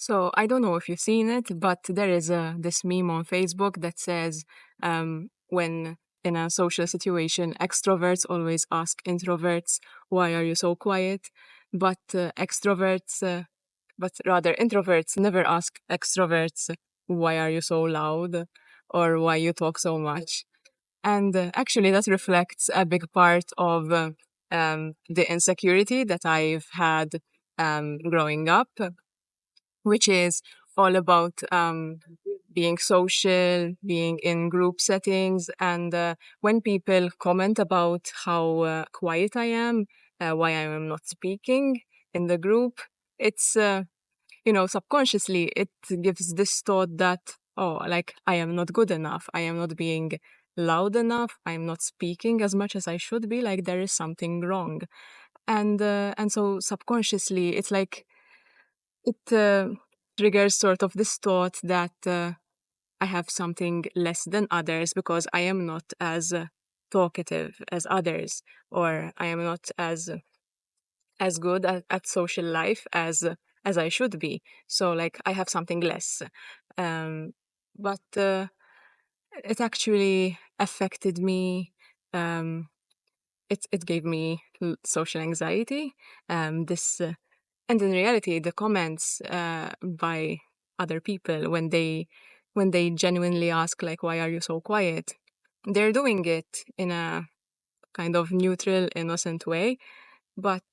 So I don't know if you've seen it, but there is this meme on Facebook that says when in a social situation, extroverts always ask introverts, "Why are you so quiet?" But rather introverts never ask extroverts, "Why are you so loud?" or "Why you talk so much?" And actually, that reflects a big part of the insecurity that I've had growing up, which is all about being social, being in group settings. And when people comment about how quiet I am, why I am not speaking in the group, it's, subconsciously, it gives this thought that, oh, like I am not good enough. I am not being loud enough. I am not speaking as much as I should be. Like there is something wrong. And so subconsciously, it's like it triggers sort of this thought that I have something less than others because I am not as talkative as others, or I am not as good at social life as I should be. So like I have something less. Um, but it actually affected me. Um, it gave me social anxiety. This And in reality, the comments by other people when they genuinely ask like, "Why are you so quiet?" They're doing it in a kind of neutral, innocent way, but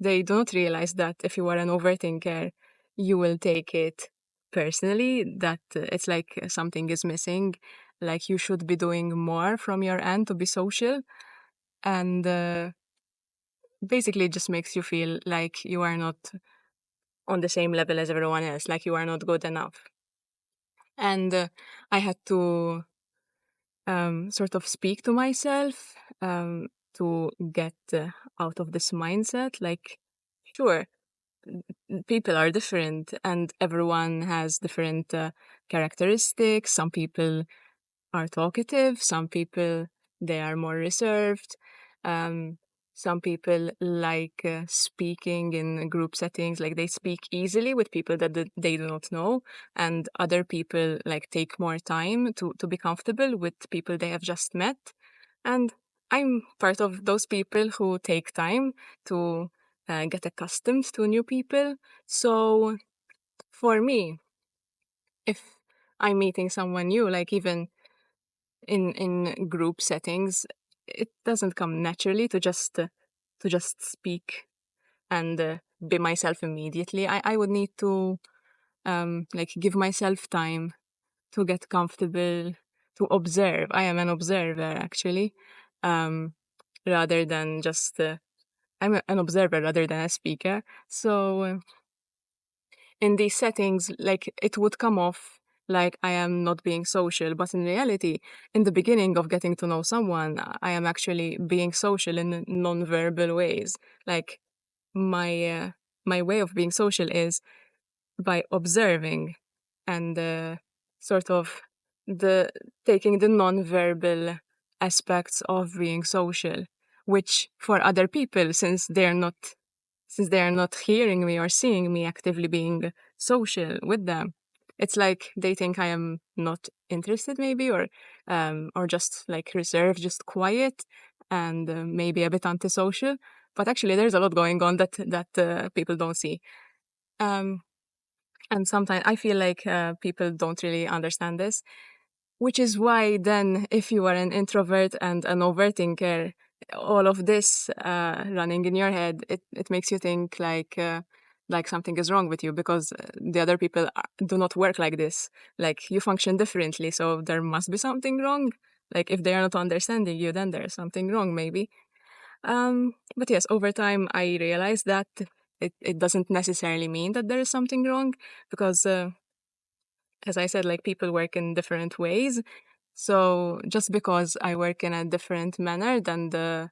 they don't realize that if you are an overthinker, you will take it personally. That it's like something is missing. Like you should be doing more from your end to be social, and basically, it just makes you feel like you are not on the same level as everyone else, like you are not good enough. And I had to sort of speak to myself to get out of this mindset. Like, sure, people are different and everyone has different characteristics. Some people are talkative, some people they are more reserved. Um, some people like speaking in group settings, like they speak easily with people that they do not know, and other people like take more time to be comfortable with people they have just met. And I'm part of those people who take time to get accustomed to new people. So for me, if I'm meeting someone new, like even in group settings, it doesn't come naturally to just speak and be myself immediately. I would need to like give myself time to get comfortable, to observe. I am an observer actually, um, rather than just an observer rather than a speaker. So in these settings, like it would come off like I am not being social, but in reality, in the beginning of getting to know someone, I am actually being social in non-verbal ways. Like my my way of being social is by observing and sort of the taking the non-verbal aspects of being social, which for other people, since they are not hearing me or seeing me actively being social with them, it's like they think I am not interested, maybe, or just like reserved, just quiet, and maybe a bit antisocial. But actually, there's a lot going on that people don't see. Um, and sometimes I feel like people don't really understand this, which is why then, if you are an introvert and an overthinker, all of this running in your head, it makes you think like something is wrong with you because the other people do not work like this. Like you function differently, so there must be something wrong. Like if they are not understanding you, then there's something wrong, maybe. But yes, over time, I realized that it doesn't necessarily mean that there is something wrong because, as I said, like people work in different ways. So just because I work in a different manner than the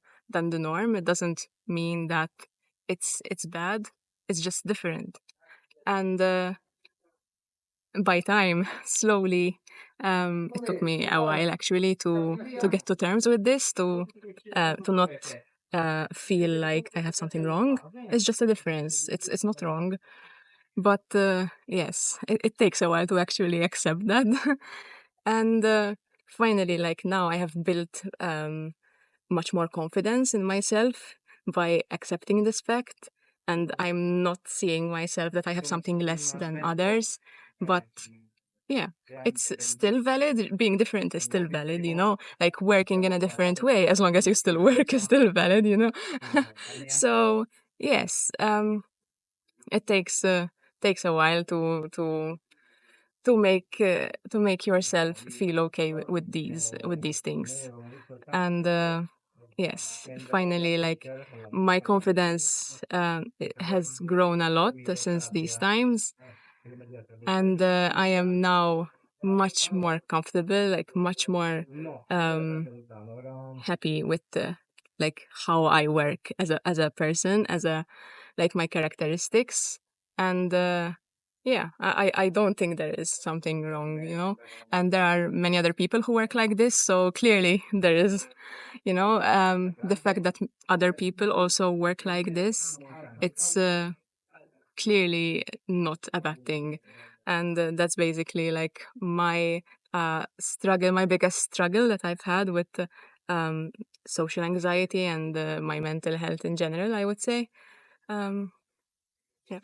norm, it doesn't mean that it's bad. It's just different. And by time, slowly, it took me a while actually to get to terms with this, to not feel like I have something wrong. It's just a difference. It's not wrong. But yes, it takes a while to actually accept that. And finally, like now, I have built much more confidence in myself by accepting this fact. And I'm not seeing myself that I have something less than others. But yeah, it's still valid. Being different is still valid, like working in a different way, as long as you still work, is still valid. So, yes, it takes a while to make yourself feel okay with these things. And yes, finally, like my confidence has grown a lot since these times, and I am now much more comfortable, like much more um, happy with like how I work as a person, as a like my characteristics, and yeah, I don't think there is something wrong. And there are many other people who work like this, so clearly there is, the fact that other people also work like this, it's clearly not a bad thing. And that's basically like my struggle, my biggest struggle that I've had with um, social anxiety and my mental health in general, I would say. Um, yeah.